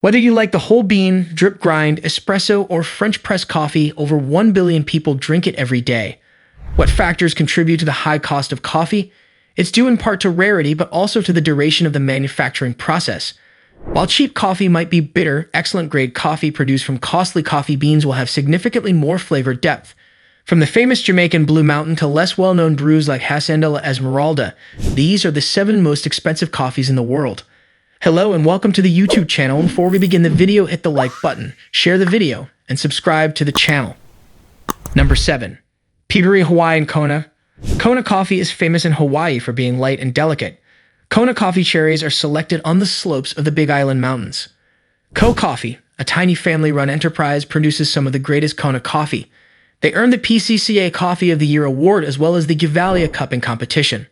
Whether you like the whole bean, drip grind, espresso, or French press coffee, over 1 billion people drink it every day. What factors contribute to the high cost of coffee? It's due in part to rarity, but also to the duration of the manufacturing process. While cheap coffee might be bitter, excellent grade coffee produced from costly coffee beans will have significantly more flavor depth. From the famous Jamaican Blue Mountain to less well-known brews like Hacienda La Esmeralda, these are the 7 most expensive coffees in the world. Hello and welcome to the YouTube channel. Before we begin the video, hit the like button, share the video, and subscribe to the channel. Number 7. Peabody Hawaiian Kona. Kona coffee is famous in Hawaii for being light and delicate. Kona coffee cherries are selected on the slopes of the Big Island Mountains. Ko Coffee, a tiny family-run enterprise, produces some of the greatest Kona coffee. They earned the PCCA Coffee of the Year award as well as the Gevalia Cup in competition.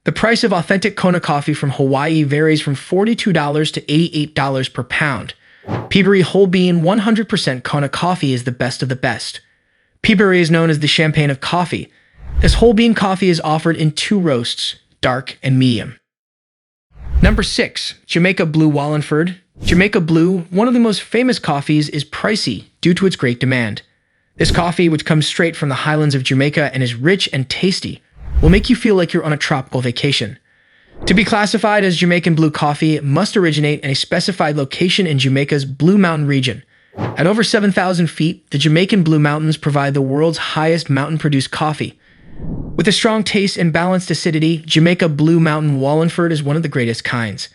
The price of authentic Kona coffee from Hawaii varies from $42 to $88 per pound. Peabody Whole Bean 100% Kona coffee is the best of the best. Peabody is known as the champagne of coffee. This whole bean coffee is offered in 2 roasts, dark and medium. Number 6. Jamaica Blue Wallingford. Jamaica Blue, one of the most famous coffees, is pricey due to its great demand. This coffee, which comes straight from the highlands of Jamaica and is rich and tasty, will make you feel like you're on a tropical vacation. To be classified as Jamaican Blue coffee, it must originate in a specified location in Jamaica's Blue Mountain region. At over 7,000 feet, the Jamaican Blue Mountains provide the world's highest mountain-produced coffee. With a strong taste and balanced acidity, Jamaica Blue Mountain Wallingford is one of the greatest kinds.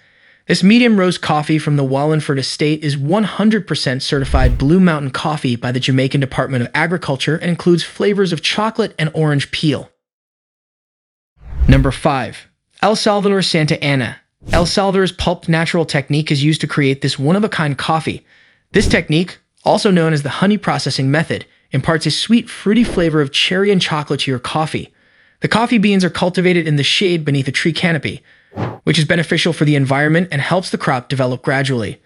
This medium roast coffee from the Wallingford estate is 100% certified Blue Mountain coffee by the Jamaican Department of Agriculture and includes flavors of chocolate and orange peel. Number 5. El Salvador Santa Ana. El Salvador's pulped natural technique is used to create this one-of-a-kind coffee. This technique, also known as the honey processing method, imparts a sweet, fruity flavor of cherry and chocolate to your coffee. The coffee beans are cultivated in the shade beneath a tree canopy, which is beneficial for the environment and helps the crop develop gradually.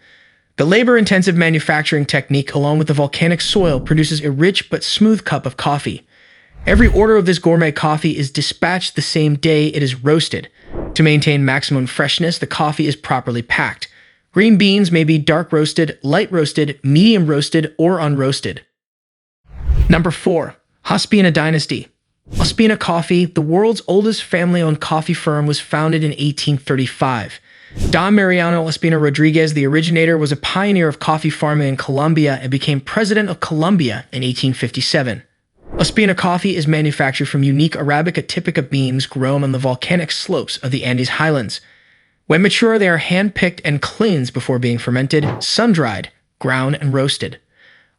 The labor-intensive manufacturing technique, along with the volcanic soil, produces a rich but smooth cup of coffee. Every order of this gourmet coffee is dispatched the same day it is roasted. To maintain maximum freshness, the coffee is properly packed. Green beans may be dark roasted, light roasted, medium roasted, or unroasted. Number 4. Ospina Dynasty. Ospina Coffee, the world's oldest family-owned coffee firm, was founded in 1835. Don Mariano Ospina Rodriguez, the originator, was a pioneer of coffee farming in Colombia and became president of Colombia in 1857. Ospina coffee is manufactured from unique Arabica typica beans grown on the volcanic slopes of the Andes highlands. When mature, they are hand-picked and cleansed before being fermented, sun-dried, ground, and roasted.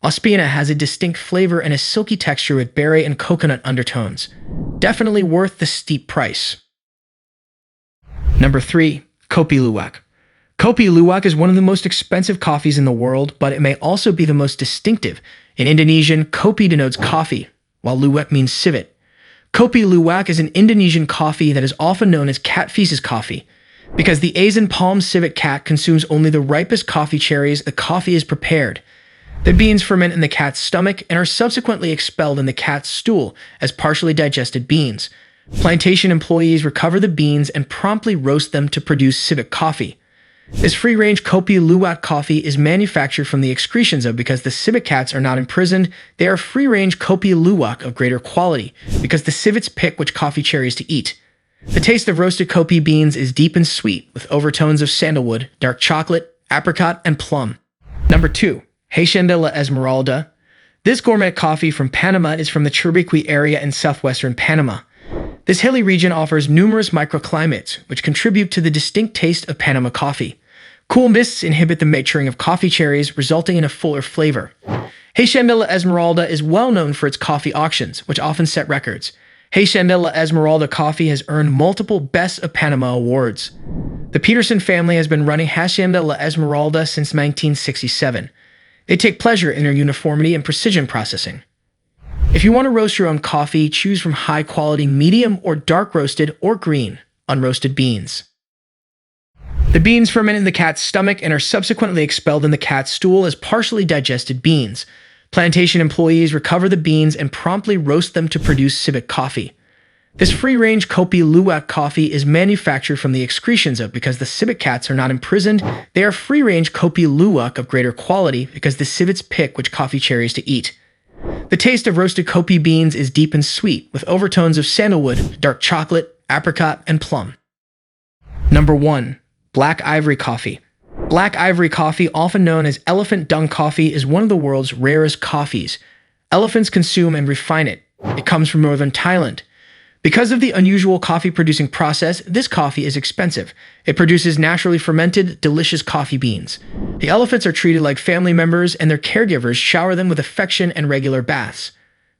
Ospina has a distinct flavor and a silky texture with berry and coconut undertones. Definitely worth the steep price. Number 3. Kopi Luwak. Kopi Luwak is one of the most expensive coffees in the world, but it may also be the most distinctive. In Indonesian, kopi denotes coffee, while luwak means civet. Kopi Luwak is an Indonesian coffee that is often known as cat feces coffee. Because the Asian palm civet cat consumes only the ripest coffee cherries, the coffee is prepared. The beans ferment in the cat's stomach and are subsequently expelled in the cat's stool as partially digested beans. Plantation employees recover the beans and promptly roast them to produce civet coffee. This free-range Kopi Luwak coffee is manufactured from the excretions of, because the civet cats are not imprisoned, they are free-range Kopi Luwak of greater quality because the civets pick which coffee cherries to eat. The taste of roasted kopi beans is deep and sweet, with overtones of sandalwood, dark chocolate, apricot, and plum. Number 2. Hacienda La Esmeralda. This gourmet coffee from Panama is from the Chiriqui area in southwestern Panama. This hilly region offers numerous microclimates, which contribute to the distinct taste of Panama coffee. Cool mists inhibit the maturing of coffee cherries, resulting in a fuller flavor. Hacienda La Esmeralda is well known for its coffee auctions, which often set records. Hacienda La Esmeralda coffee has earned multiple Best of Panama awards. The Peterson family has been running Hacienda La Esmeralda since 1967. They take pleasure in their uniformity and precision processing. If you want to roast your own coffee, choose from high-quality medium or dark roasted or green, unroasted beans. The beans ferment in the cat's stomach and are subsequently expelled in the cat's stool as partially digested beans. Plantation employees recover the beans and promptly roast them to produce civet coffee. This free-range Kopi Luwak coffee is manufactured from the excretions of because the civet cats are not imprisoned. They are free-range Kopi Luwak of greater quality because the civets pick which coffee cherries to eat. The taste of roasted Kopi beans is deep and sweet, with overtones of sandalwood, dark chocolate, apricot, and plum. Number 1. Black Ivory Coffee. Black Ivory coffee, often known as elephant dung coffee, is one of the world's rarest coffees. Elephants consume and refine it. It comes from northern Thailand. Because of the unusual coffee-producing process, this coffee is expensive. It produces naturally fermented, delicious coffee beans. The elephants are treated like family members, and their caregivers shower them with affection and regular baths.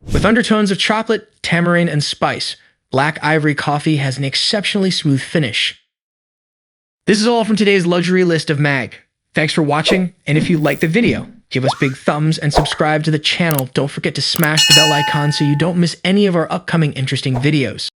With undertones of chocolate, tamarind, and spice, Black Ivory coffee has an exceptionally smooth finish. This is all from today's luxury list of mag. Thanks for watching, and if you liked the video, give us big thumbs and subscribe to the channel. Don't forget to smash the bell icon so you don't miss any of our upcoming interesting videos.